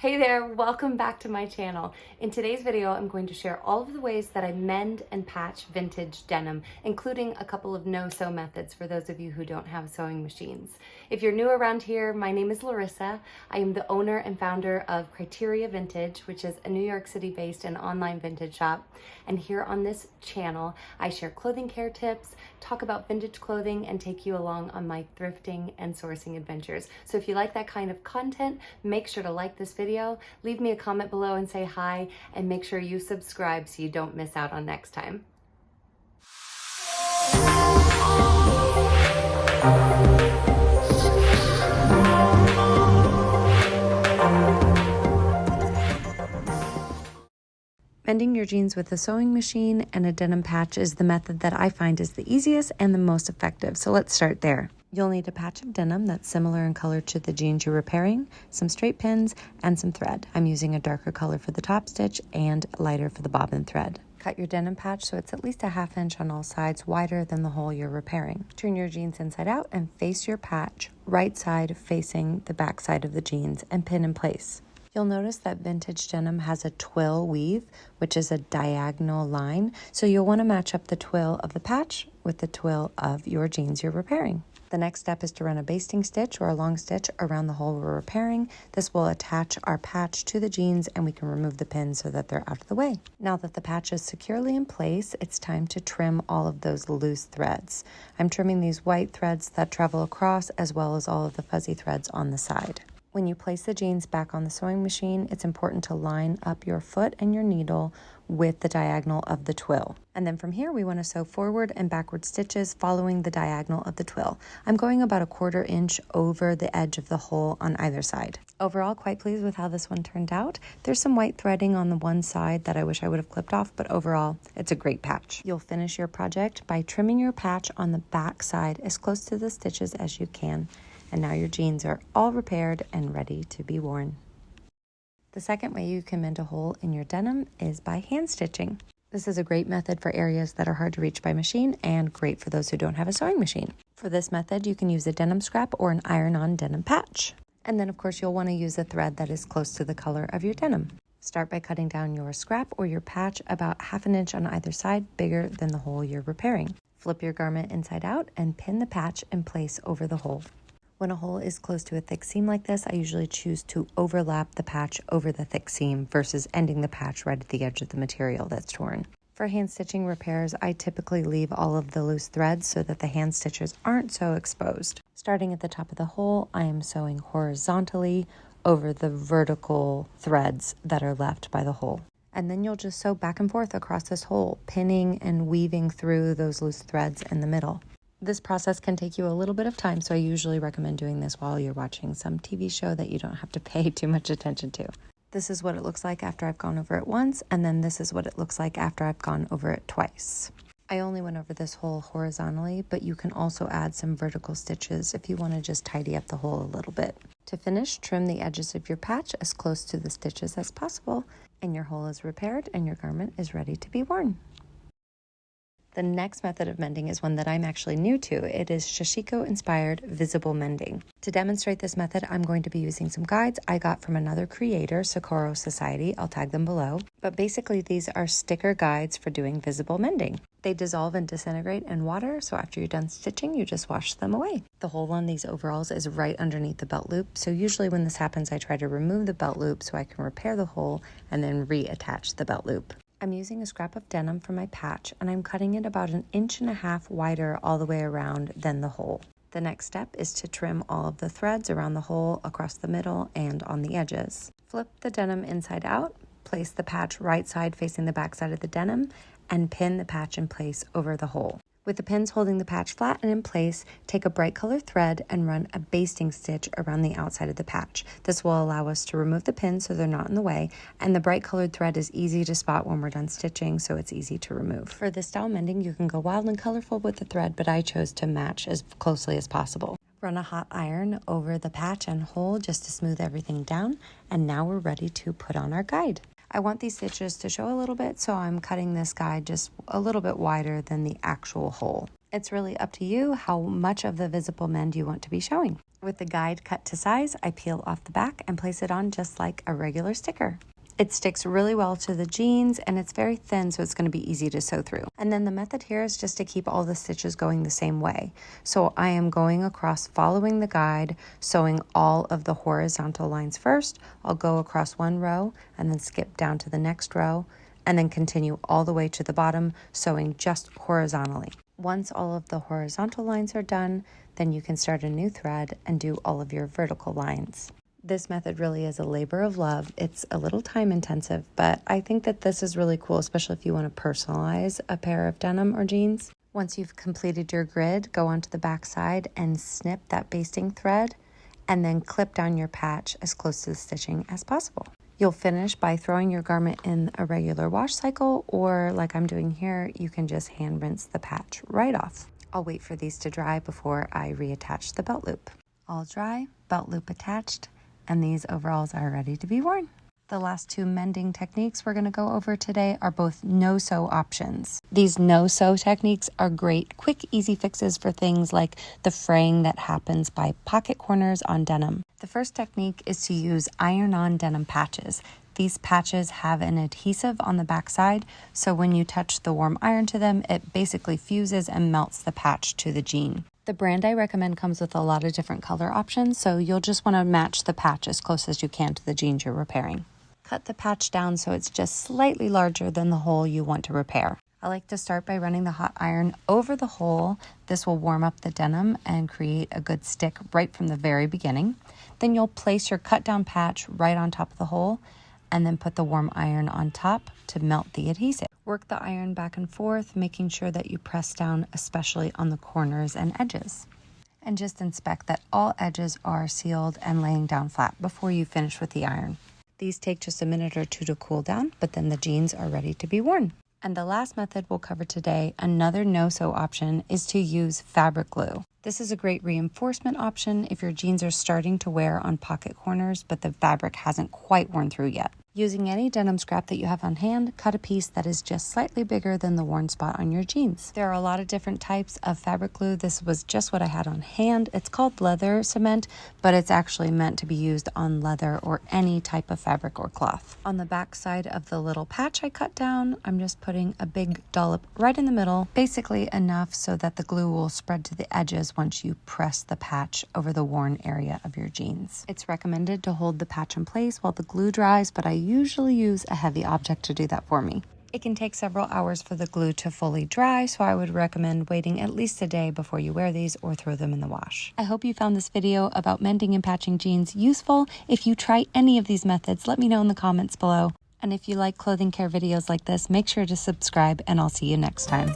Hey there, welcome back to my channel. In today's video, I'm going to share all of the ways that I mend and patch vintage denim, including a couple of no-sew methods for those of you who don't have sewing machines. If you're new around here, my name is Larissa. I am the owner and founder of Criteria Vintage, which is a New York City-based and online vintage shop. And here on this channel, I share clothing care tips, talk about vintage clothing, and take you along on my thrifting and sourcing adventures. So if you like that kind of content, make sure to like this video, leave me a comment below and say hi, and make sure you subscribe so you don't miss out on next time. Mending your jeans with a sewing machine and a denim patch is the method that I find is the easiest and the most effective, so let's start there. You'll need a patch of denim that's similar in color to the jeans you're repairing, some straight pins, and some thread. I'm using a darker color for the top stitch and lighter for the bobbin thread. Cut your denim patch so it's at least a ½ inch on all sides wider than the hole you're repairing. Turn your jeans inside out and face your patch right side facing the back side of the jeans and pin in place. You'll notice that vintage denim has a twill weave, which is a diagonal line, so you'll want to match up the twill of the patch with the twill of your jeans you're repairing. The next step is to run a basting stitch or a long stitch around the hole we're repairing. This will attach our patch to the jeans and we can remove the pins so that they're out of the way. Now that the patch is securely in place, it's time to trim all of those loose threads. I'm trimming these white threads that travel across as well as all of the fuzzy threads on the side. When you place the jeans back on the sewing machine, it's important to line up your foot and your needle with the diagonal of the twill. And then from here, we want to sew forward and backward stitches following the diagonal of the twill. I'm going about a ½ inch over the edge of the hole on either side. Overall, quite pleased with how this one turned out. There's some white threading on the one side that I wish I would have clipped off, but overall, it's a great patch. You'll finish your project by trimming your patch on the back side as close to the stitches as you can. And now your jeans are all repaired and ready to be worn. The second way you can mend a hole in your denim is by hand stitching. This is a great method for areas that are hard to reach by machine and great for those who don't have a sewing machine. For this method, you can use a denim scrap or an iron-on denim patch. And then of course you'll want to use a thread that is close to the color of your denim. Start by cutting down your scrap or your patch about ½ inch on either side, bigger than the hole you're repairing. Flip your garment inside out and pin the patch in place over the hole. When a hole is close to a thick seam like this, I usually choose to overlap the patch over the thick seam versus ending the patch right at the edge of the material that's torn. For hand stitching repairs, I typically leave all of the loose threads so that the hand stitches aren't so exposed. Starting at the top of the hole, I am sewing horizontally over the vertical threads that are left by the hole. And then you'll just sew back and forth across this hole, pinning and weaving through those loose threads in the middle. This process can take you a little bit of time, so I usually recommend doing this while you're watching some TV show that you don't have to pay too much attention to. This is what it looks like after I've gone over it once, and then this is what it looks like after I've gone over it twice. I only went over this hole horizontally, but you can also add some vertical stitches if you want to just tidy up the hole a little bit. To finish, trim the edges of your patch as close to the stitches as possible, and your hole is repaired and your garment is ready to be worn. The next method of mending is one that I'm actually new to. It is Shishiko-inspired visible mending. To demonstrate this method, I'm going to be using some guides I got from another creator, Socorro Society. I'll tag them below. But basically, these are sticker guides for doing visible mending. They dissolve and disintegrate in water, so after you're done stitching, you just wash them away. The hole on these overalls is right underneath the belt loop, so usually when this happens, I try to remove the belt loop so I can repair the hole and then reattach the belt loop. I'm using a scrap of denim for my patch, and I'm cutting it about 1.5 inches wider all the way around than the hole. The next step is to trim all of the threads around the hole, across the middle, and on the edges. Flip the denim inside out, place the patch right side facing the back side of the denim, and pin the patch in place over the hole. With the pins holding the patch flat and in place, take a bright color thread and run a basting stitch around the outside of the patch. This will allow us to remove the pins so they're not in the way, and the bright colored thread is easy to spot when we're done stitching, so it's easy to remove. For this style mending, you can go wild and colorful with the thread, but I chose to match as closely as possible. Run a hot iron over the patch and hole just to smooth everything down, and now we're ready to put on our guide. I want these stitches to show a little bit, so I'm cutting this guide just a little bit wider than the actual hole. It's really up to you how much of the visible mend you want to be showing. With the guide cut to size, I peel off the back and place it on just like a regular sticker. It sticks really well to the jeans and it's very thin, so it's going to be easy to sew through. And then the method here is just to keep all the stitches going the same way. So I am going across following the guide, sewing all of the horizontal lines first. I'll go across one row and then skip down to the next row and then continue all the way to the bottom, sewing just horizontally. Once all of the horizontal lines are done, then you can start a new thread and do all of your vertical lines. This method really is a labor of love. It's a little time intensive, but I think that this is really cool, especially if you want to personalize a pair of denim or jeans. Once you've completed your grid, go onto the back side and snip that basting thread and then clip down your patch as close to the stitching as possible. You'll finish by throwing your garment in a regular wash cycle, or like I'm doing here, you can just hand rinse the patch right off. I'll wait for these to dry before I reattach the belt loop. All dry, belt loop attached, and these overalls are ready to be worn. The last two mending techniques we're going to go over today are both no-sew options. These no-sew techniques are great, quick, easy fixes for things like the fraying that happens by pocket corners on denim. The first technique is to use iron-on denim patches. These patches have an adhesive on the back side, so when you touch the warm iron to them, it basically fuses and melts the patch to the jean. The brand I recommend comes with a lot of different color options, so you'll just want to match the patch as close as you can to the jeans you're repairing. Cut the patch down so it's just slightly larger than the hole you want to repair. I like to start by running the hot iron over the hole. This will warm up the denim and create a good stick right from the very beginning. Then you'll place your cut down patch right on top of the hole and then put the warm iron on top to melt the adhesive. Work the iron back and forth, making sure that you press down, especially on the corners and edges. And just inspect that all edges are sealed and laying down flat before you finish with the iron. These take just a minute or two to cool down, but then the jeans are ready to be worn. And the last method we'll cover today, another no-sew option, is to use fabric glue. This is a great reinforcement option if your jeans are starting to wear on pocket corners, but the fabric hasn't quite worn through yet. Using any denim scrap that you have on hand, cut a piece that is just slightly bigger than the worn spot on your jeans. There are a lot of different types of fabric glue. This was just what I had on hand. It's called leather cement, but it's actually meant to be used on leather or any type of fabric or cloth. On the back side of the little patch I cut down, I'm just putting a big dollop right in the middle, basically enough so that the glue will spread to the edges once you press the patch over the worn area of your jeans. It's recommended to hold the patch in place while the glue dries, but I usually use a heavy object to do that for me. It can take several hours for the glue to fully dry, so I would recommend waiting at least a day before you wear these or throw them in the wash. I hope you found this video about mending and patching jeans useful. If you try any of these methods, let me know in the comments below. And if you like clothing care videos like this, make sure to subscribe, and I'll see you next time.